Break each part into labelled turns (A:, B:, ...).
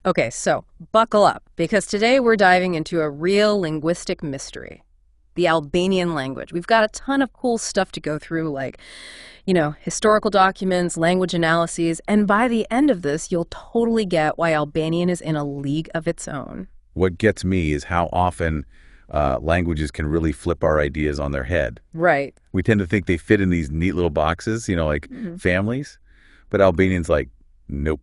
A: Okay, so buckle up, because today we're diving into a real linguistic mystery. The Albanian language. We've got a ton of cool stuff to go through, like, historical documents, language analyses, and by the end of this, you'll totally get why Albanian is in a league of its own.
B: What gets me is how often languages can really flip our ideas on their head.
A: Right.
B: We tend to think they fit in these neat little boxes, like families, but Albanian's like, nope,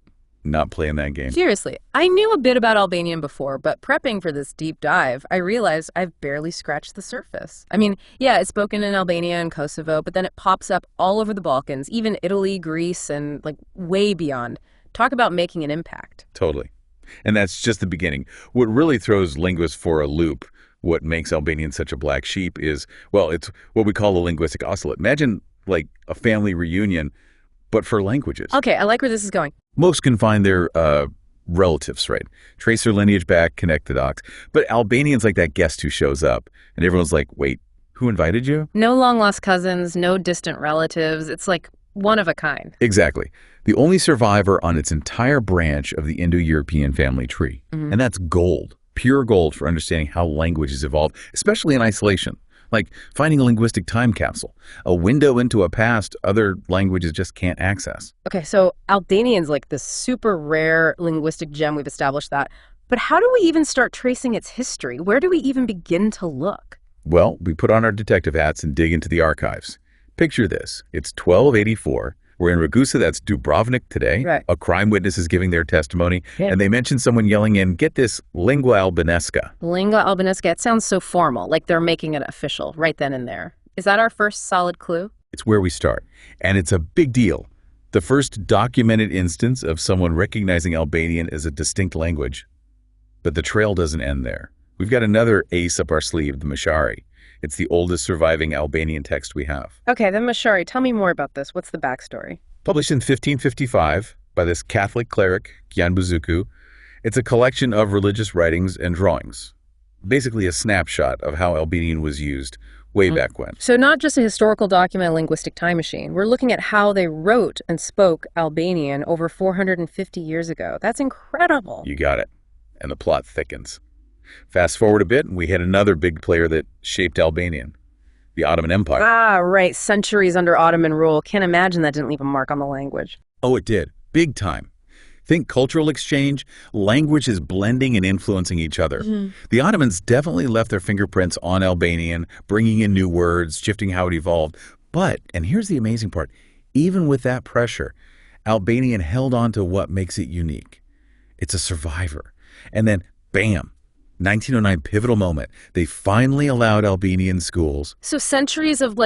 B: not playing that game.
A: Seriously, I knew a bit about Albanian before, but prepping for this deep dive, I realized I've barely scratched the surface. I mean, yeah, it's spoken in Albania and Kosovo, but then it pops up all over the Balkans, even Italy, Greece, and way beyond. Talk about making an impact.
B: Totally. And that's just the beginning. What really throws linguists for a loop, what makes Albanian such a black sheep is, well, it's what we call a linguistic oscillate. Imagine like a family reunion, but for languages.
A: Okay, I like where this is going.
B: Most can find their relatives, right? Trace their lineage back, connect the dots. But Albanian's like that guest who shows up, and everyone's like, wait, who invited you?
A: No long-lost cousins, no distant relatives. It's like one of a kind.
B: Exactly. The only survivor on its entire branch of the Indo-European family tree. And that's gold, pure gold for understanding how languages evolved, especially in isolation. Like finding a linguistic time capsule, a window into a past other languages just can't access.
A: Okay, so Albanian's like this super rare linguistic gem, we've established that. But how do we even start tracing its history? Where do we even begin to look?
B: Well, we put on our detective hats and dig into the archives. Picture this. It's 1284. We're in Ragusa, that's Dubrovnik today.
A: Right.
B: A crime witness is giving their testimony, and they mention someone yelling in, get this, lingua albanesca.
A: Lingua albanesca, it sounds so formal, like they're making it official right then and there. Is that our first solid clue?
B: It's where we start, and it's a big deal. The first documented instance of someone recognizing Albanian as a distinct language. But the trail doesn't end there. We've got another ace up our sleeve, the Mashari. It's the oldest surviving Albanian text we have.
A: Okay, then Mashari, tell me more about this. What's the backstory?
B: Published in 1555 by this Catholic cleric, Gyan Buzuku, it's a collection of religious writings and drawings. Basically a snapshot of how Albanian was used way back when.
A: So not just a historical document, a linguistic time machine. We're looking at how they wrote and spoke Albanian over 450 years ago. That's incredible.
B: You got it. And the plot thickens. Fast forward a bit, and we hit another big player that shaped Albanian, the Ottoman Empire.
A: Ah, right. Centuries under Ottoman rule. Can't imagine that didn't leave a mark on the language.
B: Oh, it did. Big time. Think cultural exchange, languages blending and influencing each other. The Ottomans definitely left their fingerprints on Albanian, bringing in new words, shifting how it evolved. But, and here's the amazing part, even with that pressure, Albanian held on to what makes it unique. It's a survivor. And then, bam, 1909 pivotal moment. They finally allowed Albanian schools.
A: So centuries of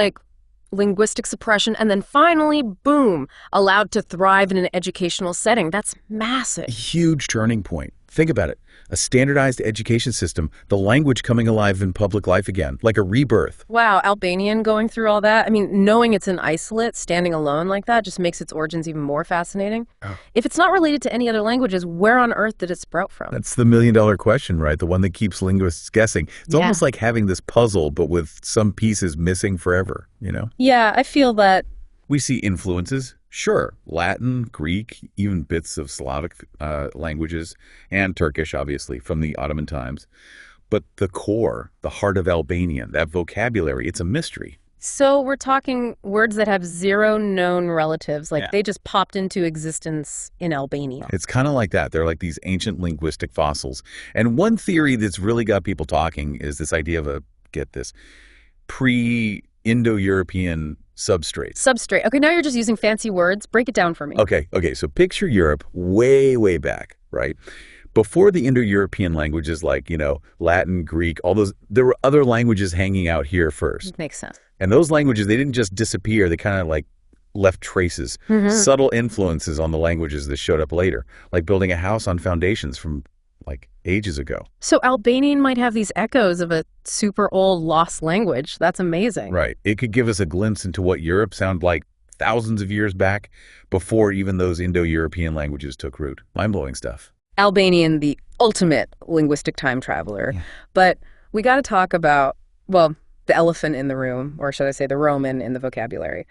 A: linguistic suppression and then finally, boom, allowed to thrive in an educational setting. That's massive.
B: Huge turning point. Think about it. A standardized education system, the language coming alive in public life again, like a rebirth.
A: Wow, Albanian going through all that. I mean, knowing it's an isolate, standing alone like that, just makes its origins even more fascinating. If it's not related to any other languages, where on earth did it sprout from?
B: That's the million-dollar question, right? The one that keeps linguists guessing. It's almost like having this puzzle, but with some pieces missing forever,
A: Yeah, I feel that.
B: We see influences. Sure, Latin, Greek, even bits of Slavic languages, and Turkish, obviously, from the Ottoman times. But the core, the heart of Albanian, that vocabulary, it's a mystery.
A: So we're talking words that have zero known relatives, they just popped into existence in Albania.
B: It's kind of like that. They're like these ancient linguistic fossils. And one theory that's really got people talking is this idea of get this, pre-Indo-European substrate.
A: Substrate. Okay, now you're just using fancy words. Break it down for me.
B: Okay. So picture Europe way, way back, right? Before the Indo-European languages like, Latin, Greek, all those, there were other languages hanging out here first.
A: Makes sense.
B: And those languages, they didn't just disappear. They kind of left traces, subtle influences on the languages that showed up later, like building a house on foundations from ages ago.
A: So Albanian might have these echoes of a super old lost language. That's amazing.
B: Right. It could give us a glimpse into what Europe sounded like thousands of years back before even those Indo-European languages took root. Mind-blowing stuff.
A: Albanian, the ultimate linguistic time traveler. Yeah. But we got to talk about, the elephant in the room, or should I say the Roman in the vocabulary.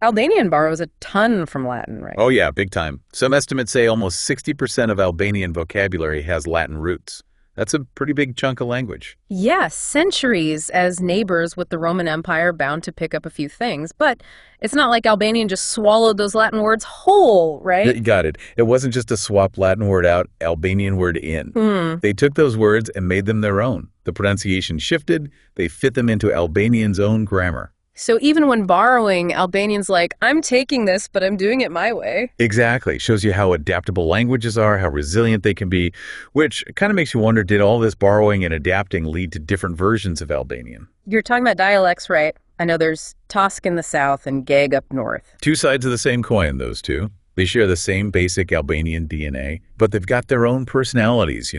A: Albanian borrows a ton from Latin, right?
B: Oh yeah, big time. Some estimates say almost 60% of Albanian vocabulary has Latin roots. That's a pretty big chunk of language.
A: Yeah, centuries as neighbors with the Roman Empire, bound to pick up a few things, but it's not like Albanian just swallowed those Latin words whole, right?
B: You got it. It wasn't just a swap Latin word out, Albanian word in.
A: Hmm.
B: They took those words and made them their own. The pronunciation shifted, they fit them into Albanian's own grammar.
A: So even when borrowing, Albanian's like, I'm taking this, but I'm doing it my way.
B: Exactly. Shows you how adaptable languages are, how resilient they can be, which kind of makes you wonder, did all this borrowing and adapting lead to different versions of Albanian?
A: You're talking about dialects, right? I know there's Tosk in the south and Geg up north.
B: Two sides of the same coin, those two. They share the same basic Albanian DNA, but they've got their own personalities,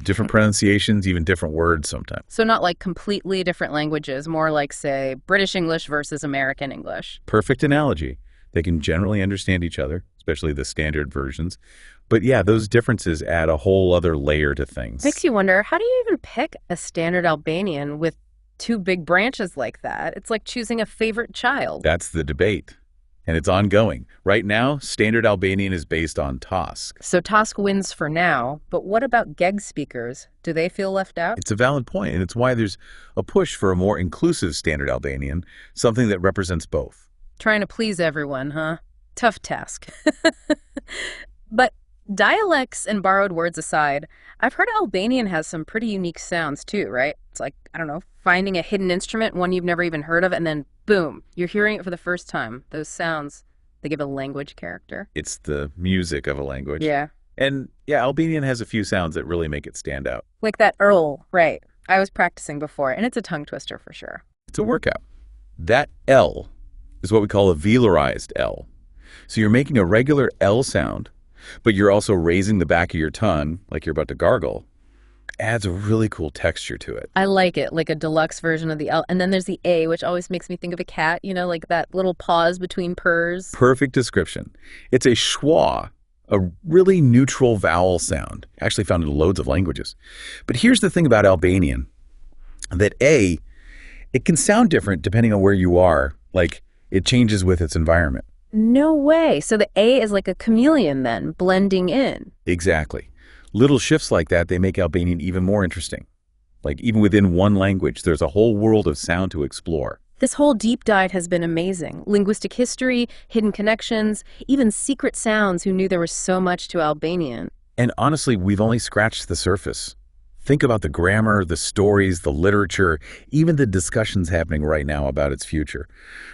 B: different pronunciations, even different words sometimes.
A: So not like completely different languages, more like, say, British English versus American English.
B: Perfect analogy. They can generally understand each other, especially the standard versions. But yeah, those differences add a whole other layer to things.
A: Makes you wonder, how do you even pick a standard Albanian with two big branches like that? It's like choosing a favorite child.
B: That's the debate. And it's ongoing. Right now, standard Albanian is based on Tosk.
A: So Tosk wins for now, but what about Geg speakers? Do they feel left out?
B: It's a valid point, and it's why there's a push for a more inclusive standard Albanian, something that represents both.
A: Trying to please everyone, huh? Tough task. But dialects and borrowed words aside, I've heard Albanian has some pretty unique sounds too, right? It's like, I don't know, finding a hidden instrument, one you've never even heard of, and then boom, you're hearing it for the first time. Those sounds, they give a language character.
B: It's the music of a language.
A: Yeah.
B: And yeah, Albanian has a few sounds that really make it stand out.
A: Like that Earl, right. I was practicing before, and it's a tongue twister for sure.
B: It's a workout. That L is what we call a velarized L. So you're making a regular L sound, but you're also raising the back of your tongue like you're about to gargle. Adds a really cool texture to it.
A: I like it, like a deluxe version of the L. And then there's the A, which always makes me think of a cat, like that little pause between purrs.
B: Perfect description. It's a schwa, a really neutral vowel sound, actually found in loads of languages. But here's the thing about Albanian, that A, it can sound different depending on where you are. Like, it changes with its environment.
A: No way. So the A is like a chameleon then, blending in.
B: Exactly. Little shifts like that, they make Albanian even more interesting. Like, even within one language, there's a whole world of sound to explore.
A: This whole deep dive has been amazing. Linguistic history, hidden connections, even secret sounds. Who knew there was so much to Albanian?
B: And honestly, we've only scratched the surface. Think about the grammar, the stories, the literature, even the discussions happening right now about its future.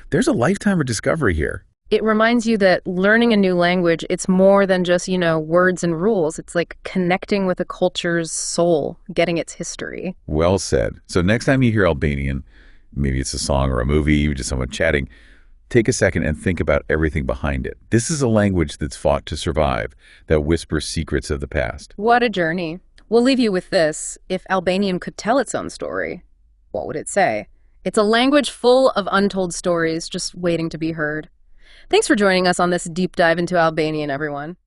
B: There's a lifetime of discovery here.
A: It reminds you that learning a new language, it's more than just, words and rules. It's like connecting with a culture's soul, getting its history.
B: Well said. So next time you hear Albanian, maybe it's a song or a movie, or just someone chatting, take a second and think about everything behind it. This is a language that's fought to survive, that whispers secrets of the past.
A: What a journey. We'll leave you with this. If Albanian could tell its own story, what would it say? It's a language full of untold stories just waiting to be heard. Thanks for joining us on this deep dive into Albanian, everyone.